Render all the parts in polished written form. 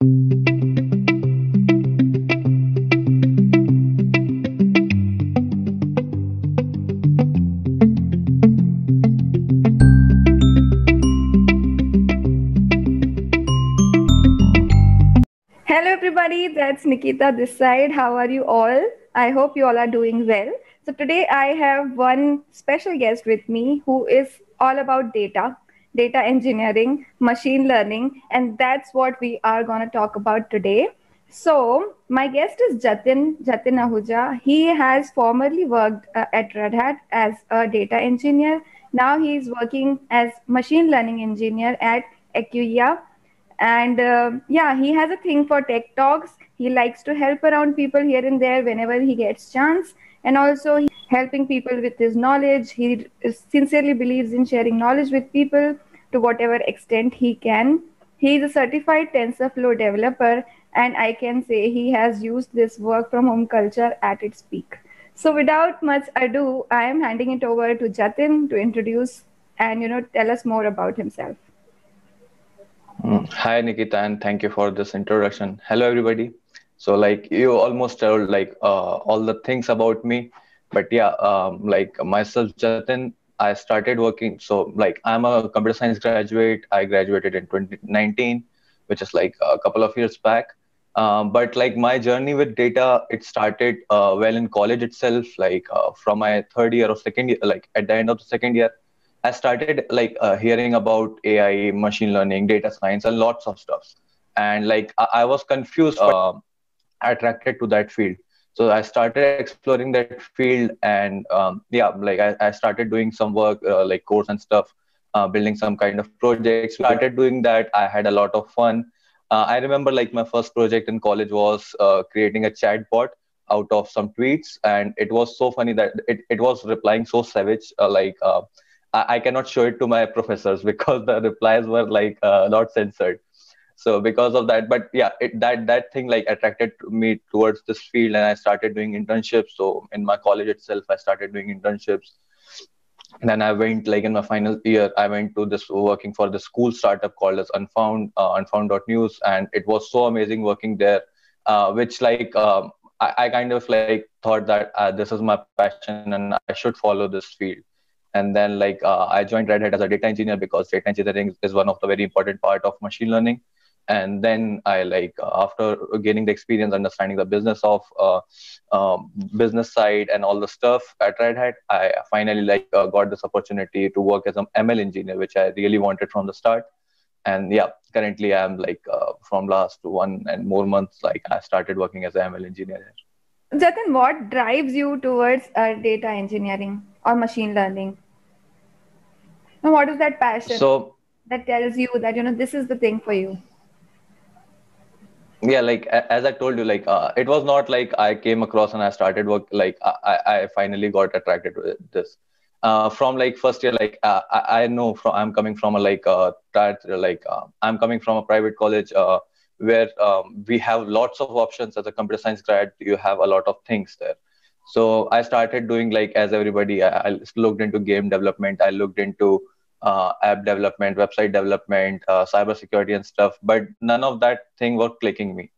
Hello, everybody. That's Nikita this side. How are you all? I hope you all are doing well. So, today I have one special guest with me who is all about data, data engineering, machine learning, and that's what we are going to talk about today. So, my guest is Jatin Ahuja. He has formerly worked at Red Hat as a data engineer. Now he is working as machine learning engineer at Acquia, and yeah, he has a thing for tech talks. He likes to help around people here and there whenever he gets chance, and also helping people with his knowledge. He sincerely believes in sharing knowledge with people to whatever extent he can. He is a certified TensorFlow developer, and I can say he has used this work from home culture at its peak. So without much ado, I am handing it over to Jatin to introduce and tell us more about himself. Hi Nikita, and thank you for this introduction. Hello everybody. So like you almost told like all the things about me, but yeah, like myself, Jatin, I started working. So like I'm a computer science graduate. I graduated in 2019, which is like a couple of years back. But like my journey with data, it started well in college itself. Like from my third year of second year, like at the end of the second year. I started like hearing about AI, machine learning, data science, and lots of stuff. And like I was confused, but attracted to that field. So I started exploring that field, and yeah, like I started doing some work, like course and stuff, building some kind of projects. We started doing that. I had a lot of fun. I remember like my first project in college was creating a chatbot out of some tweets, and it was so funny that it was replying so savage, I cannot show it to my professors because the replies were like not censored. So because of that, but yeah, that thing like attracted me towards this field, and I started doing internships. So in my college itself, I started doing internships. And then I went like in my final year, I went to this working for the school startup called as Unfound, Unfound.news, and it was so amazing working there. Which like I kind of like thought that this is my passion and I should follow this field. And then like I joined Red Hat as a data engineer because data engineering is one of the very important part of machine learning. And then I like after gaining the experience, understanding the business of business side and all the stuff at Red Hat, I finally like got this opportunity to work as an ML engineer, which I really wanted from the start. And yeah, currently I'm like from last 1 and more months, like I started working as an ML engineer here. Jatin, what drives you towards data engineering or machine learning? And what is that passion So that tells you that this is the thing for you? yeah, like as I told you, like it was not like I came across and I started work. Like I finally got attracted to this. From like first year, like I know from I'm coming from a like I'm coming from a private college where we have lots of options as a computer science grad. You have a lot of things there. So I started doing like as everybody. I looked into game development. I looked into app development, website development, cyber security and stuff. But none of that thing was clicking me.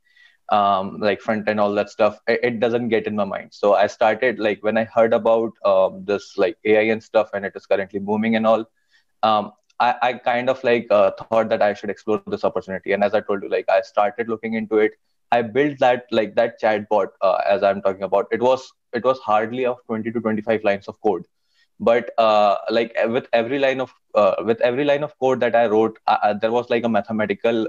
Like front end, all that stuff, it doesn't get in my mind. So I started like when I heard about this like AI and stuff, and it is currently booming and all. I kind of like thought that I should explore this opportunity. And as I told you, like I started looking into it. I built that like that chatbot as I'm talking about. It was hardly of 20 to 25 lines of code, but like with every line of code that I wrote, there was like a mathematical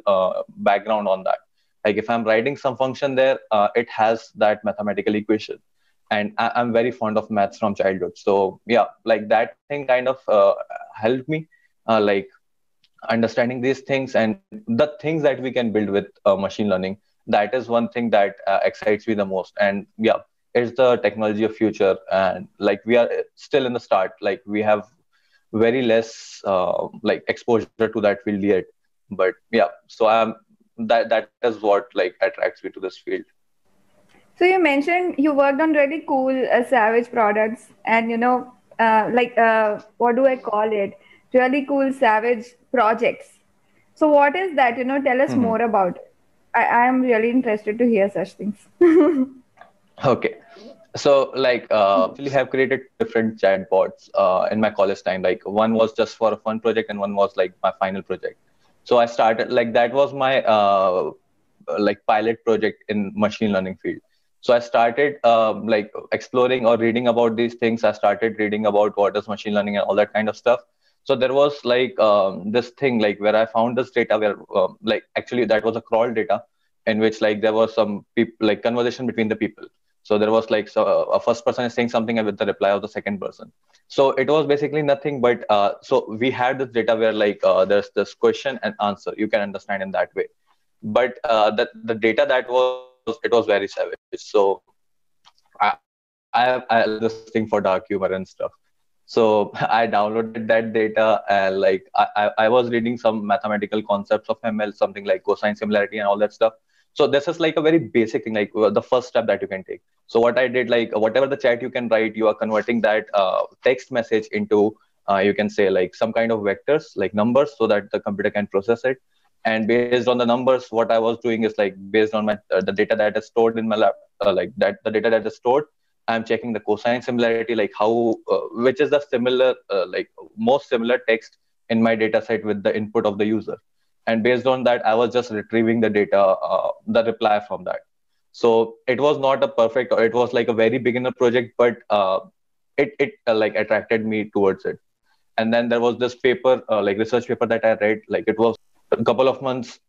background on that. Like if I'm writing some function there, it has that mathematical equation, and I'm very fond of maths from childhood. So yeah, like that thing kind of helped me like understanding these things and the things that we can build with machine learning. That is one thing that excites me the most. And yeah, it's the technology of future, and like we are still in the start. Like we have very less like exposure to that field yet. But yeah, so that is what like attracts me to this field. So you mentioned you worked on really cool Savage products, and what do I call it? Really cool Savage projects. So what is that? Tell us more about it. I am really interested to hear such things. Okay. So like actually have created two different chatbots in my college time. Like one was just for a fun project and one was like my final project. So I started like that was my like pilot project in machine learning field. So I started like exploring or reading about these things. I started reading about what is machine learning and all that kind of stuff. So there was like this thing like where I found this data where like actually that was a crawl data in which like there was some people like conversation between the people. So there was like so a first person is saying something and with the reply of the second person. So it was basically nothing but so we had this data where like there's this question and answer you can understand in that way, but the data that was it was very savage. So I love this thing for dark humor and stuff. So I downloaded that data and like I was reading some mathematical concepts of ML, something like cosine similarity and all that stuff. So this is like a very basic thing, like the first step that you can take. So what I did, like whatever the chat you can write, you are converting that text message into you can say like some kind of vectors, like numbers, so that the computer can process it. And based on the numbers, what I was doing is like based on my the data that is stored in my lab, like that the data that is stored, I'm checking the cosine similarity, like how, which is the similar, like most similar text in my data set with the input of the user. And based on that, I was just retrieving the data, the reply from that. So it was not a perfect, or it was like a very beginner project, but it like attracted me towards it. And then there was this paper, like research paper that I read, like it was a couple of months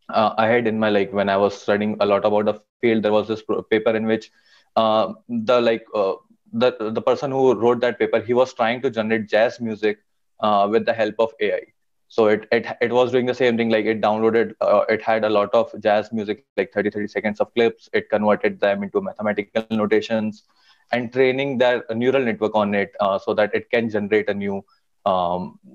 ahead in my like when I was studying a lot about the field. There was this paper in which the like the person who wrote that paper, he was trying to generate jazz music with the help of AI. So it was doing the same thing, like it downloaded, it had a lot of jazz music, like 30 seconds of clips. It converted them into mathematical notations and training their neural network on it, so that it can generate a new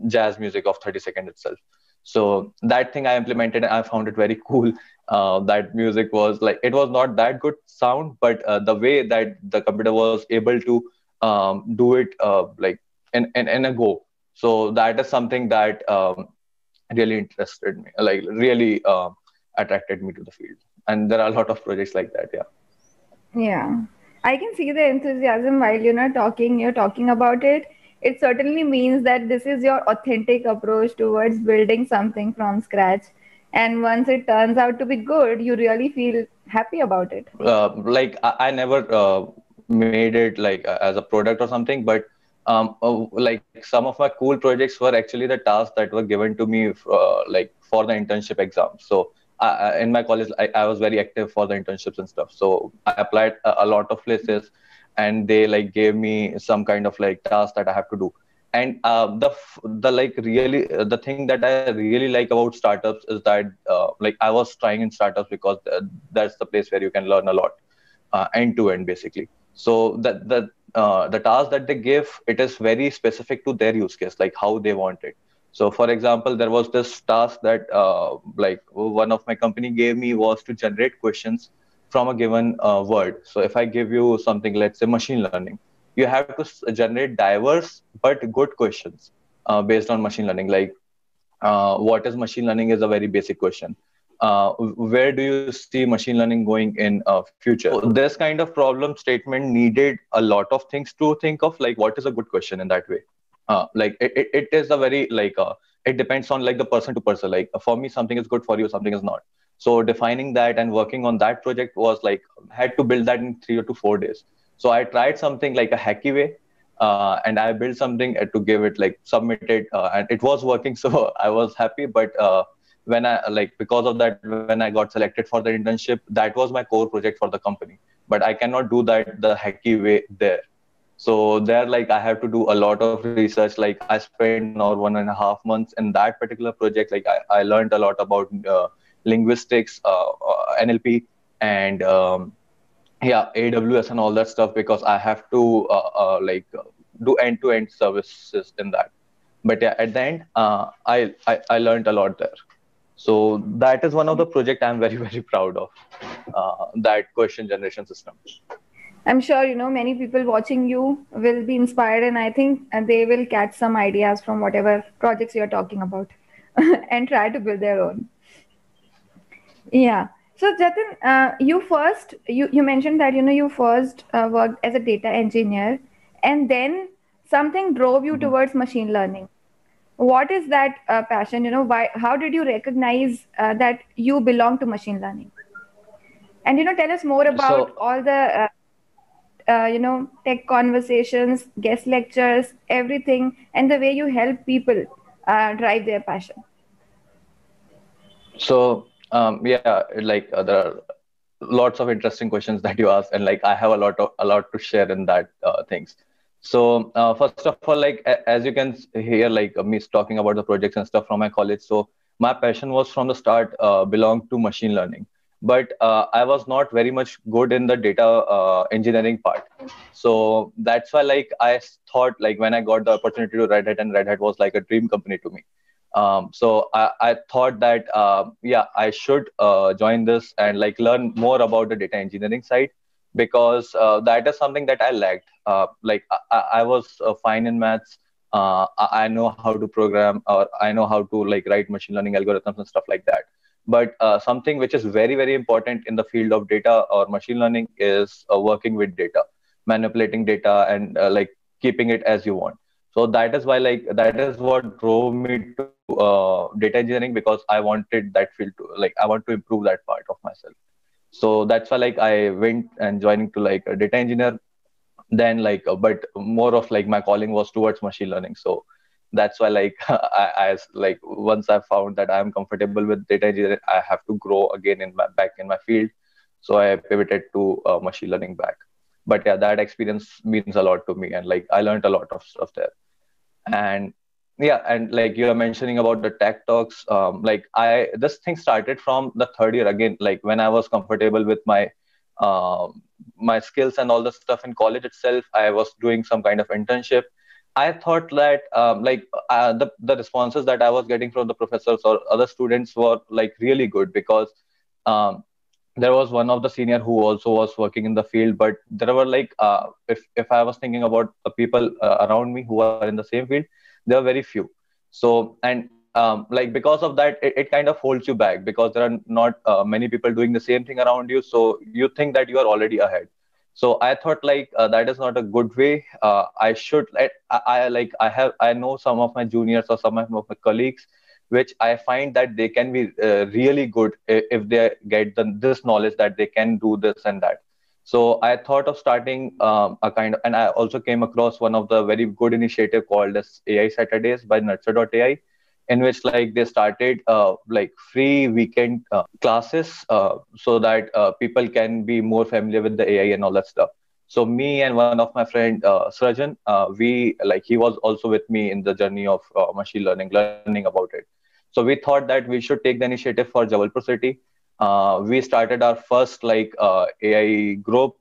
jazz music of 30 seconds itself. So that thing I implemented, I found it very cool. That music was like, it was not that good sound, but the way that the computer was able to do it like in a go. So that is something that really interested me, like really attracted me to the field. And there are a lot of projects like that. Yeah. Yeah, I can see the enthusiasm while you're talking about it. It certainly means that this is your authentic approach towards building something from scratch. And once it turns out to be good, you really feel happy about it. Like I never made it like as a product or something, but like some of my cool projects were actually the tasks that were given to me like for the internship exam. So in my college, I was very active for the internships and stuff. So I applied a lot of places, and they like gave me some kind of like task that I have to do. And the like really the thing that I really like about startups is that like I was trying in startups because that's the place where you can learn a lot end to end basically. So the task that they give, it is very specific to their use case, like how they want it. So for example, there was this task that like one of my company gave me, was to generate questions from a given word. So if I give you something, let's say machine learning, you have to generate diverse but good questions based on machine learning. Like what is machine learning is a very basic question. Where do you see machine learning going in future? So this kind of problem statement needed a lot of things to think of, like what is a good question in that way. Like it is a very like it depends on like the person to person. Like for me, something is good, for you something is not. So defining that and working on that project was like, had to build that in 3 to 4 days. So I tried something like a hacky way, and I built something to give it like submitted, and it was working. So I was happy. But when I like because of that, when I got selected for the internship, that was my core project for the company. But I cannot do that the hacky way there. So there, like I have to do a lot of research. Like I spent 1.5 months in that particular project. Like I learned a lot about linguistics, NLP, and yeah, AWS and all that stuff, because I have to like do end-to-end services in that. But yeah, at the end, I learned a lot there. So that is one of the project I'm very very proud of. That question generation system. I'm sure many people watching you will be inspired, and I think they will catch some ideas from whatever projects you're talking about and try to build their own. Yeah. So Jatin, you mentioned that you first worked as a data engineer, and then something drove you Mhm. towards machine learning. What is that passion? Why? How did you recognize that you belong to machine learning? And tell us more about So all the tech conversations, guest lectures, everything, and the way you help people drive their passion. yeah, like there are lots of interesting questions that you ask, and like I have a lot to share in that things. So first of all, like as you can hear, like me talking about the projects and stuff from my college. So my passion was from the start belonged to machine learning, but I was not very much good in the data engineering part. So that's why like thought like when I got the opportunity to Red Hat, and Red Hat was like a dream company to me. So I thought that yeah, I should join this and like learn more about the data engineering side, because that is something that I lacked. Like I was fine in maths. I know how to program, or I know how to like write machine learning algorithms and stuff like that. But something which is very important in the field of data or machine learning is working with data, manipulating data, and like keeping it as you want. So that is why like that is what drove me to data engineering, because I wanted that field to like I want to improve that part of myself. So that's why like I went and joining to like a data engineer. Then like but more of like my calling was towards machine learning. So that's why like like once I found that I'm comfortable with data engineering, I have to grow again in my back in my field. So I pivoted to machine learning back. But yeah, that experience means a lot to me, and like I learned a lot of stuff there. And yeah, and like you are mentioning about the tech talks, like I this thing started from the third year again, like when I was comfortable with um my skills and all the stuff in college itself. I was doing some kind of internship. I thought that like the responses that I was getting from the professors or other students were like really good, because um, there was one of the senior who also was working in the field, but there were like if I was thinking about the people around me who are in the same field, there are very few. So and like because of that, it kind of holds you back, because there are not many people doing the same thing around you, so you think that you are already ahead. So I thought like that is not a good way. I should I know some of my juniors or some of my colleagues which I find that they can be really good if they get this knowledge that they can do this and that. So I thought of starting a kind of, and I also came across one of the very good initiative called as AI Saturdays by Nurture.ai, in which like they started like free weekend classes so that people can be more familiar with the AI and all that stuff. So me and one of my friend Srajan, we like he was also with me in the journey of machine learning, learning about it. So we thought that we should take the initiative for Jabalpur city. We started our first like AI group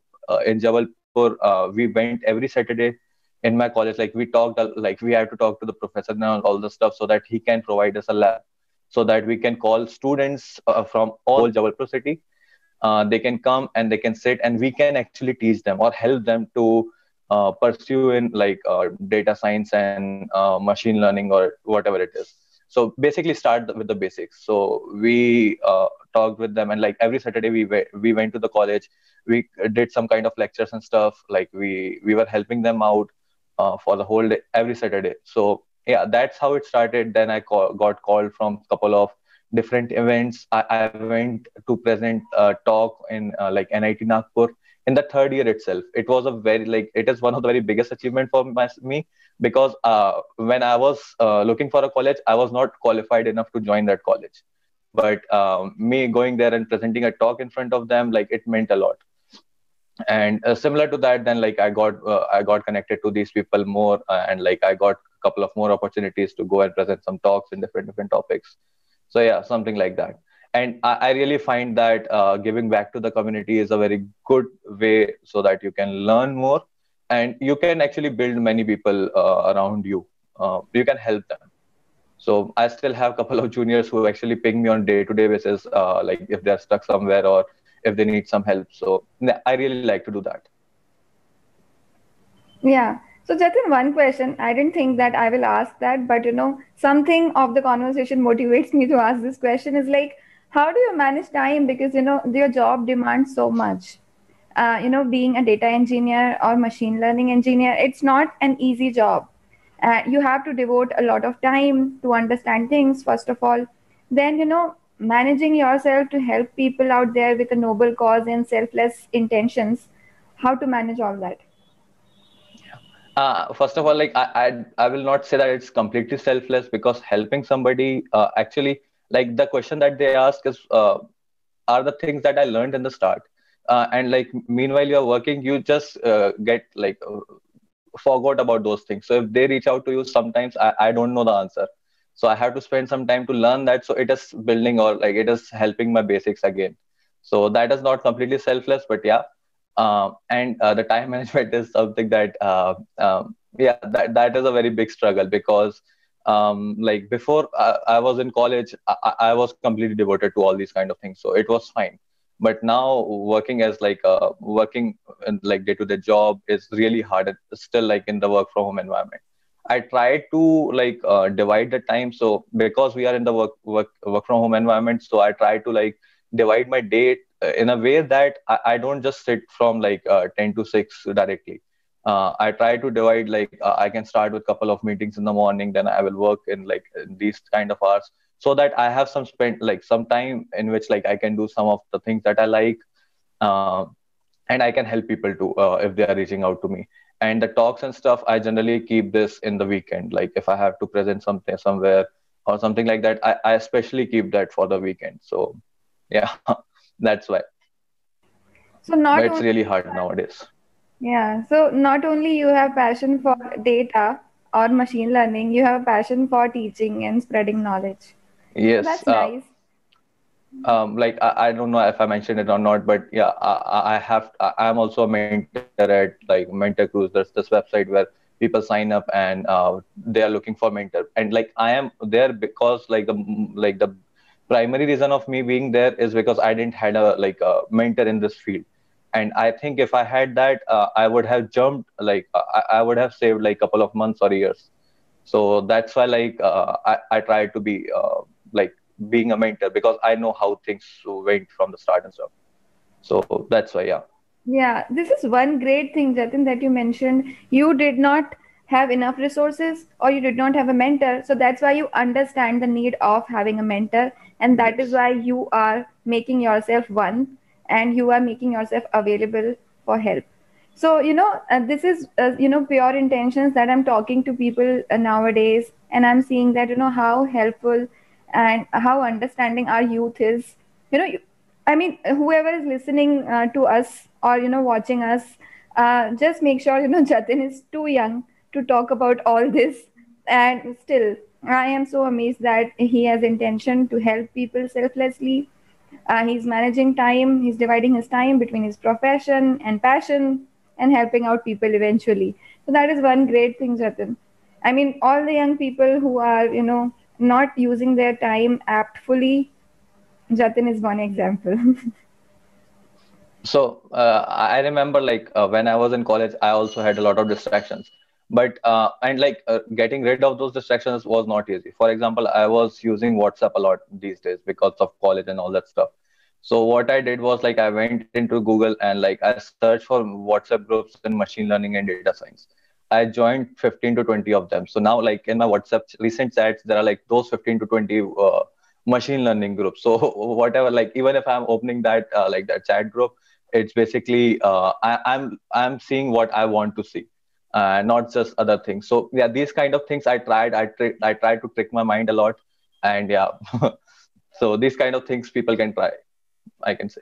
in Jabalpur. We went every Saturday in my college. Like we talked, like we had to talk to the professor and all the stuff so that he can provide us a lab, so that we can call students from all over the whole Jabalpur city. They can come and they can sit, and we can actually teach them or help them to pursue in like data science and machine learning or whatever it is. So basically start with the basics. So we talked with them, and like every Saturday we went to the college. We did some kind of lectures and stuff. Like we were helping them out for the whole day every Saturday. So yeah, that's how it started. Then got called from a couple of different events. I went to present a talk in like NIT Nagpur in the third year itself. It was a very like it is one of the very biggest achievement for me, because when I was looking for a college, I was not qualified enough to join that college. But me going there and presenting a talk in front of them, like it meant a lot. And similar to that, then like I got connected to these people more, and like I got a couple of more opportunities to go and present some talks in different topics. So yeah, something like that. And I really find that giving back to the community is a very good way, so that you can learn more, and you can actually build many people around you. You can help them. So I still have a couple of juniors who actually ping me on day-to-day basis, like if they're stuck somewhere or if they need some help. So I really like to do that. Yeah. So Jatin, one question. I didn't think that I will ask that, but something of the conversation motivates me to ask this question is like, How do you manage time? Because your job demands so much. Being a data engineer or machine learning engineer, it's not an easy job. You have to devote a lot of time to understand things, first of all. Then, managing yourself to help people out there with a noble cause and selfless intentions. How to manage all that? First of all, like I will not say that it's completely selfless, because helping somebody, actually, like the question that they ask is, are the things that I learned in the start. And like meanwhile you're working, you just get like forgot about those things. So if they reach out to you, sometimes I don't know the answer. So I have to spend some time to learn that. So it is building, or like it is helping my basics again. So that is not completely selfless, but yeah. And the time management is something that, yeah, that is a very big struggle, because like before I was in college, I was completely devoted to all these kind of things, so it was fine. But now working as like working in like day-to-day job is really hard. It's still like in the work from home environment. I try to like divide the time. So because we are in the work from home environment, so I try to like divide my day in a way that I don't just sit from like 10 to 6 directly. I try to divide, like I can start with couple of meetings in the morning, then I will work in like in these kind of hours, so that I have some spent like some time in which like I can do some of the things that I like, uh, and I can help people too if they are reaching out to me. And the talks and stuff, I generally keep this in the weekend. Like if I have to present something somewhere or something like that, I especially keep that for the weekend. So yeah, that's why. So But not it's only really hard nowadays. Yeah, so not only you have passion for data or machine learning, you have a passion for teaching and spreading knowledge. So Yes. that's nice. Like I don't know if I mentioned it or not, but yeah, I'm also a mentor at like Mentor Cruise. There's this website where people sign up, and they are looking for mentor. And like I am there because like the primary reason of me being there is because I didn't had a like a mentor in this field. And I think if I had that, I would have jumped, like I would have saved like couple of months or years. So that's why like I try to be like being a mentor, because I know how things went from the start and stuff. So that's why, yeah. Yeah, this is one great thing, Jatin, that you mentioned. You did not have enough resources or you did not have a mentor. So that's why you understand the need of having a mentor. And that is Yes. why you are making yourself one and you are making yourself available for help. So, this is, pure intentions that I'm talking to people nowadays. And I'm seeing that, how helpful and how understanding our youth is. You know, I mean, whoever is listening to us or watching us, just make sure Jatin is too young to talk about all this, and still, I am so amazed that he has intention to help people selflessly. He's managing time. He's dividing his time between his profession and passion, and helping out people eventually. So that is one great thing, Jatin. I mean, all the young people who are not using their time aptfully, Jatin is one example. So I remember like when I was in college, I also had a lot of distractions. But and like getting rid of those distractions was not easy. For example, I was using WhatsApp a lot these days because of college and all that stuff. So what I did was like I went into Google and like I searched for WhatsApp groups in machine learning and data science. I joined 15 to 20 of them. So now like in my WhatsApp recent chats, there are like those 15 to 20 machine learning groups. So whatever, like even if I'm opening that like that chat group, it's basically I'm seeing what I want to see, not just other things. So yeah, these kind of things I tried to trick my mind a lot. And yeah, so these kind of things people can try, I can say.